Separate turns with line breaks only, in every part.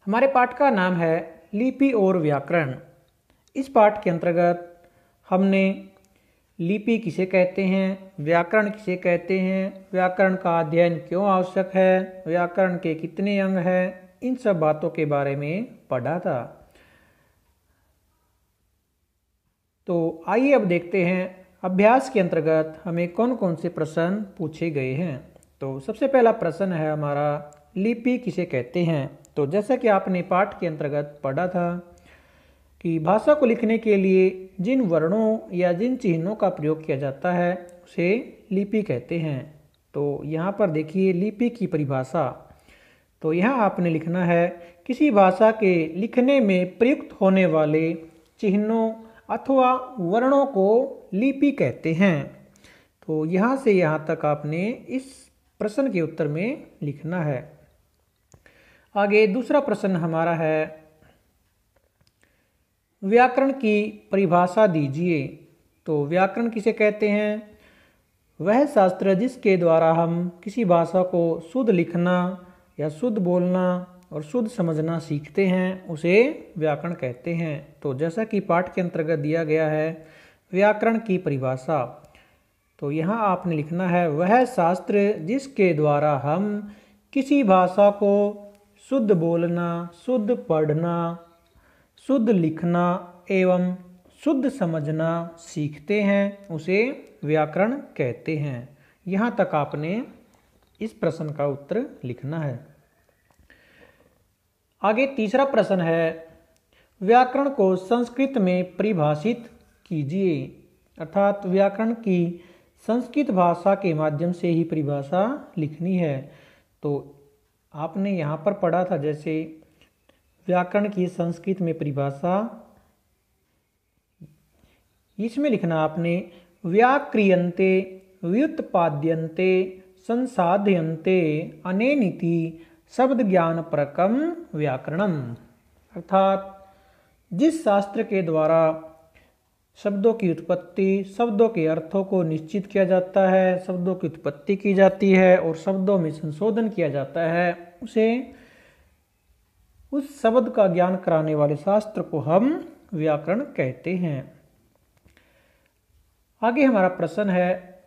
हमारे पाठ का नाम है लिपि और व्याकरण। इस पाठ के अंतर्गत हमने लिपि किसे कहते हैं, व्याकरण किसे कहते हैं, व्याकरण का अध्ययन क्यों आवश्यक है, व्याकरण के कितने अंग हैं, इन सब बातों के बारे में पढ़ा था। तो आइए अब देखते हैं अभ्यास के अंतर्गत हमें कौन कौन से प्रश्न पूछे गए हैं। तो सबसे पहला प्रश्न है हमारा, लिपि किसे कहते हैं। तो जैसा कि आपने पाठ के अंतर्गत पढ़ा था कि भाषा को लिखने के लिए जिन वर्णों या जिन चिन्हों का प्रयोग किया जाता है उसे लिपि कहते हैं। तो यहाँ पर देखिए लिपि की परिभाषा। तो यहाँ आपने लिखना है, किसी भाषा के लिखने में प्रयुक्त होने वाले चिन्हों अथवा वर्णों को लिपि कहते हैं। तो यहाँ से यहाँ तक आपने इस प्रश्न के उत्तर में लिखना है। आगे दूसरा प्रश्न हमारा है, व्याकरण की परिभाषा दीजिए। तो व्याकरण किसे कहते हैं? वह शास्त्र जिसके द्वारा हम किसी भाषा को शुद्ध लिखना या शुद्ध बोलना और शुद्ध समझना सीखते हैं उसे व्याकरण कहते हैं। तो जैसा कि पाठ के अंतर्गत दिया गया है व्याकरण की परिभाषा, तो यहाँ आपने लिखना है, वह शास्त्र जिसके द्वारा हम किसी भाषा को शुद्ध बोलना, शुद्ध पढ़ना, शुद्ध लिखना एवं शुद्ध समझना सीखते हैं उसे व्याकरण कहते हैं। यहाँ तक आपने इस प्रश्न का उत्तर लिखना है। आगे तीसरा प्रश्न है, व्याकरण को संस्कृत में परिभाषित कीजिए। अर्थात व्याकरण की संस्कृत भाषा के माध्यम से ही परिभाषा लिखनी है। तो आपने यहाँ पर पढ़ा था, जैसे व्याकरण की संस्कृत में परिभाषा, इसमें लिखना आपने, व्याक्रियन्ते व्युत्पाद्यन्ते संसाध्यन्ते अनेनिति शब्द ज्ञान परकम व्याकरणम। अर्थात जिस शास्त्र के द्वारा शब्दों की उत्पत्ति, शब्दों के अर्थों को निश्चित किया जाता है, शब्दों की उत्पत्ति की जाती है और शब्दों में संशोधन किया जाता है, उसे उस शब्द का ज्ञान कराने वाले शास्त्र को हम व्याकरण कहते हैं। आगे हमारा प्रश्न है,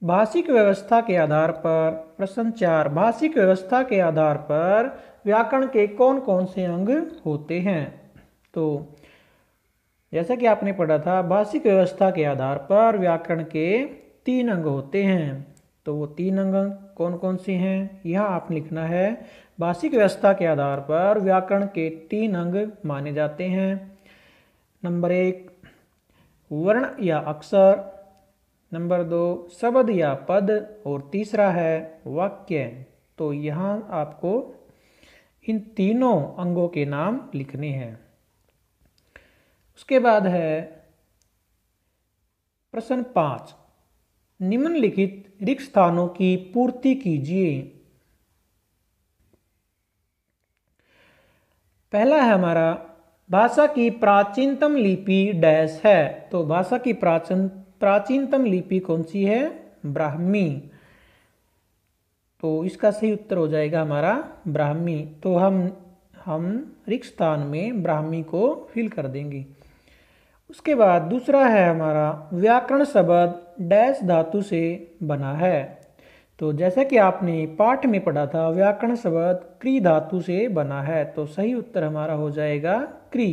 भाषिक व्यवस्था के आधार पर, प्रश्न 4, भाषिक व्यवस्था के आधार पर व्याकरण के कौन कौन से अंग होते हैं। तो जैसा कि आपने पढ़ा था, भाषिक व्यवस्था के आधार पर व्याकरण के 3 अंग होते हैं। तो वो 3 अंग कौन कौन से हैं, यहाँ आपने लिखना है, भाषिक व्यवस्था के आधार पर व्याकरण के 3 अंग माने जाते हैं। नंबर 1 वर्ण या अक्षर, नंबर 2 शब्द या पद, और तीसरा है वाक्य। तो यहाँ आपको इन तीनों अंगों के नाम लिखने हैं। उसके बाद है प्रश्न 5, निम्नलिखित रिक्त स्थानों की पूर्ति कीजिए। पहला है हमारा, भाषा की प्राचीनतम लिपि डैश है। तो भाषा की प्राचीनतम लिपि कौन सी है? ब्राह्मी। तो इसका सही उत्तर हो जाएगा हमारा ब्राह्मी। तो हम रिक्त स्थान में ब्राह्मी को फिल कर देंगे। उसके बाद दूसरा है हमारा, व्याकरण शब्द डैश धातु से बना है। तो जैसा कि आपने पाठ में पढ़ा था, व्याकरण शब्द क्री धातु से बना है। तो सही उत्तर हमारा हो जाएगा क्री।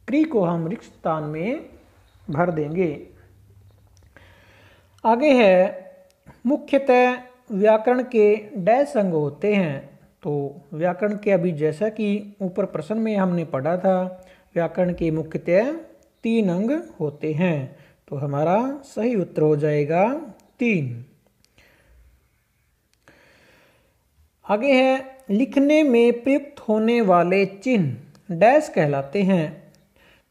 क्री को हम रिक्त स्थान में भर देंगे। आगे है, मुख्यतः व्याकरण के डैश अंग होते हैं। तो व्याकरण के अभी जैसा कि ऊपर प्रश्न में हमने पढ़ा था, व्याकरण के मुख्यतः 3 अंग होते हैं। तो हमारा सही उत्तर हो जाएगा 3। आगे है, लिखने में प्रयुक्त होने वाले चिन्ह डैश कहलाते हैं।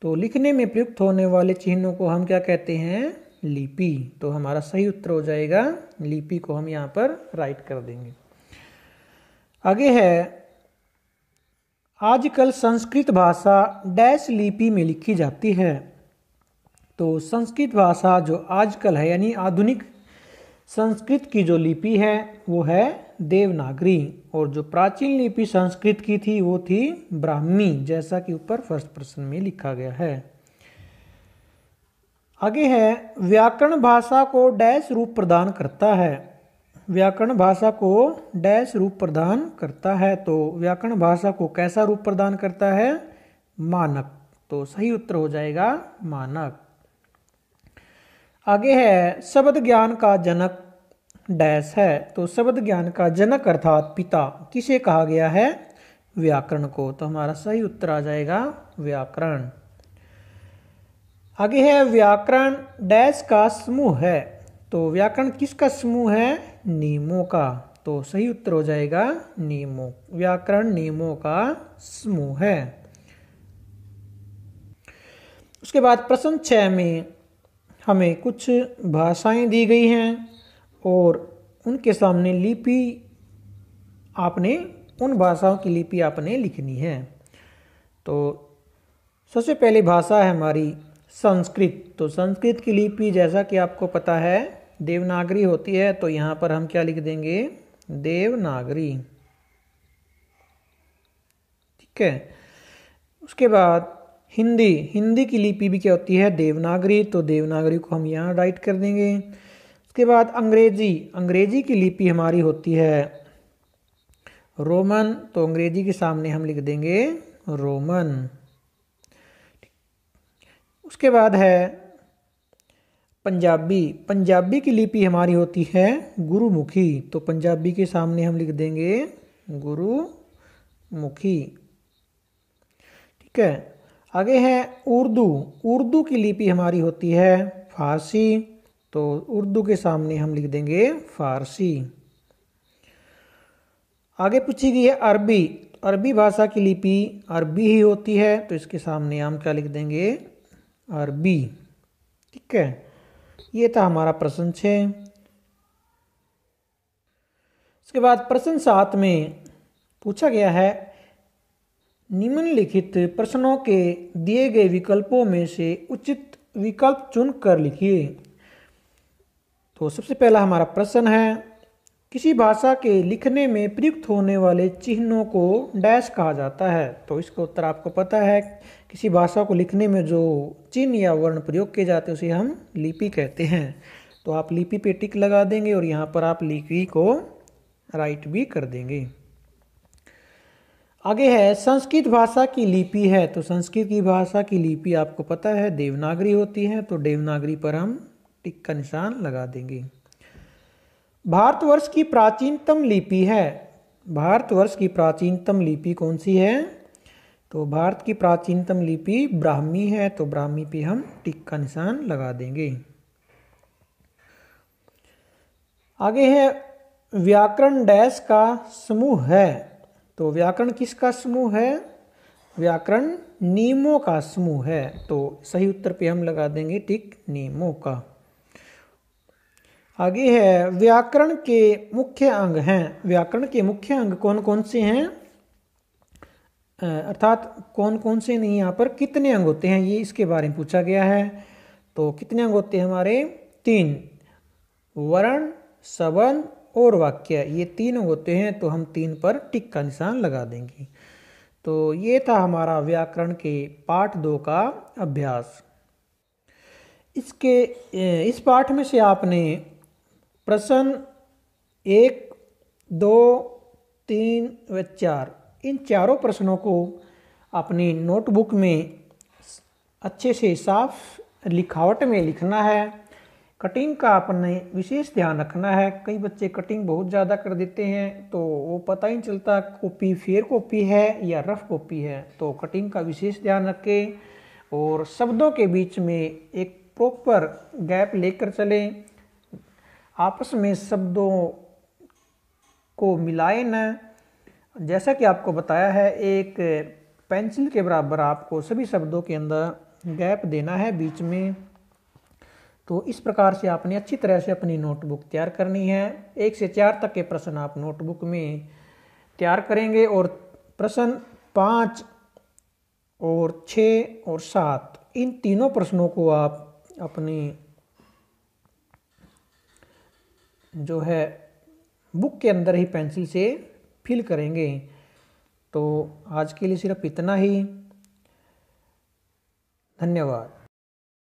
तो लिखने में प्रयुक्त होने वाले चिन्हों को हम क्या कहते हैं? लिपि। तो हमारा सही उत्तर हो जाएगा लिपि को हम यहाँ पर राइट कर देंगे। आगे है, आजकल संस्कृत भाषा डैश लिपि में लिखी जाती है। तो संस्कृत भाषा जो आजकल है यानी आधुनिक संस्कृत की जो लिपि है वो है देवनागरी, और जो प्राचीन लिपि संस्कृत की थी वो थी ब्राह्मी, जैसा कि ऊपर फर्स्ट प्रश्न में लिखा गया है। आगे है व्याकरण भाषा को डैश रूप प्रदान करता है। व्याकरण भाषा को डैश रूप प्रदान करता है, तो व्याकरण भाषा को कैसा रूप प्रदान करता है? मानक। तो सही उत्तर हो जाएगा मानक। आगे है शब्द ज्ञान का जनक डैश है, तो शब्द ज्ञान का जनक अर्थात पिता किसे कहा गया है? व्याकरण को। तो हमारा सही उत्तर आ जाएगा व्याकरण। आगे है व्याकरण डैश का समूह है, तो व्याकरण किसका समूह है? नियमों का। तो सही उत्तर हो जाएगा नियमों। व्याकरण नियमों का समूह है। उसके बाद प्रश्न 6 में हमें कुछ भाषाएं दी गई हैं और उनके सामने लिपि आपने उन भाषाओं की लिपि आपने लिखनी है। तो सबसे पहली भाषा है हमारी संस्कृत। तो संस्कृत की लिपि जैसा कि आपको पता है देवनागरी होती है, तो यहाँ पर हम क्या लिख देंगे? देवनागरी। ठीक है। उसके बाद हिंदी। हिंदी की लिपि भी क्या होती है? देवनागरी। तो देवनागरी को हम यहाँ राइट कर देंगे। उसके बाद अंग्रेजी। अंग्रेजी की लिपि हमारी होती है रोमन, तो अंग्रेजी के सामने हम लिख देंगे रोमन। उसके बाद है पंजाबी। पंजाबी की लिपि हमारी होती है गुरुमुखी, तो पंजाबी के सामने हम लिख देंगे गुरुमुखी। ठीक है। आगे है उर्दू। उर्दू की लिपि हमारी होती है फारसी, तो उर्दू के सामने हम लिख देंगे फारसी। आगे पूछी गई है अरबी। अरबी भाषा की लिपि अरबी ही होती है, तो इसके सामने हम क्या लिख देंगे? अरबी। ठीक है। ये था हमारा प्रश्न 6। इसके बाद प्रश्न 7 में पूछा गया है निम्नलिखित प्रश्नों के दिए गए विकल्पों में से उचित विकल्प चुनकर लिखिए। तो सबसे पहला हमारा प्रश्न है किसी भाषा के लिखने में प्रयुक्त होने वाले चिन्हों को डैश कहा जाता है। तो इसका उत्तर आपको पता है, किसी भाषा को लिखने में जो चिन्ह या वर्ण प्रयोग किए जाते हैं उसे हम लिपि कहते हैं। तो आप लिपि पे टिक लगा देंगे और यहाँ पर आप लिपि को राइट भी कर देंगे। आगे है संस्कृत भाषा की लिपि है, तो संस्कृत की भाषा की लिपि आपको पता है देवनागरी होती है, तो देवनागरी पर हम टिक का निशान लगा देंगे। भारतवर्ष की प्राचीनतम लिपि है। भारतवर्ष की प्राचीनतम लिपि कौन सी है? तो भारत की प्राचीनतम लिपि ब्राह्मी है, तो ब्राह्मी पे हम टिक का निशान लगा देंगे। आगे है व्याकरण डैश का समूह है, तो व्याकरण किसका समूह है? व्याकरण नियमों का समूह है, तो सही उत्तर पे हम लगा देंगे टिक नियमों का। आगे है व्याकरण के मुख्य अंग हैं। व्याकरण के मुख्य अंग कौन कौन से हैं, अर्थात कौन कौन से नहीं, यहाँ पर कितने अंग होते हैं ये इसके बारे में पूछा गया है। तो कितने अंग होते हैं हमारे? 3। वर्ण, संबंध और वाक्य, ये 3 अंग होते हैं, तो हम 3 पर टिक का निशान लगा देंगे। तो ये था हमारा व्याकरण के पाठ 2 का अभ्यास। इस पाठ में से आपने प्रश्न 1, 2, 3 व 4 इन चारों प्रश्नों को अपनी नोटबुक में अच्छे से साफ लिखावट में लिखना है। कटिंग का अपने विशेष ध्यान रखना है। कई बच्चे कटिंग बहुत ज़्यादा कर देते हैं, तो वो पता ही नहीं चलता कॉपी फेयर कॉपी है या रफ कॉपी है। तो कटिंग का विशेष ध्यान रखें और शब्दों के बीच में एक प्रॉपर गैप लेकर चलें। आपस में शब्दों को मिलाए न। जैसा कि आपको बताया है, एक पेंसिल के बराबर आपको सभी शब्दों के अंदर गैप देना है बीच में। तो इस प्रकार से आपने अच्छी तरह से अपनी नोटबुक तैयार करनी है। 1 से 4 तक के प्रश्न आप नोटबुक में तैयार करेंगे और प्रश्न 5 और 6 और 7 इन तीनों प्रश्नों को आप अपनी जो है बुक के अंदर ही पेंसिल से फिल करेंगे। तो आज के लिए सिर्फ इतना ही। धन्यवाद।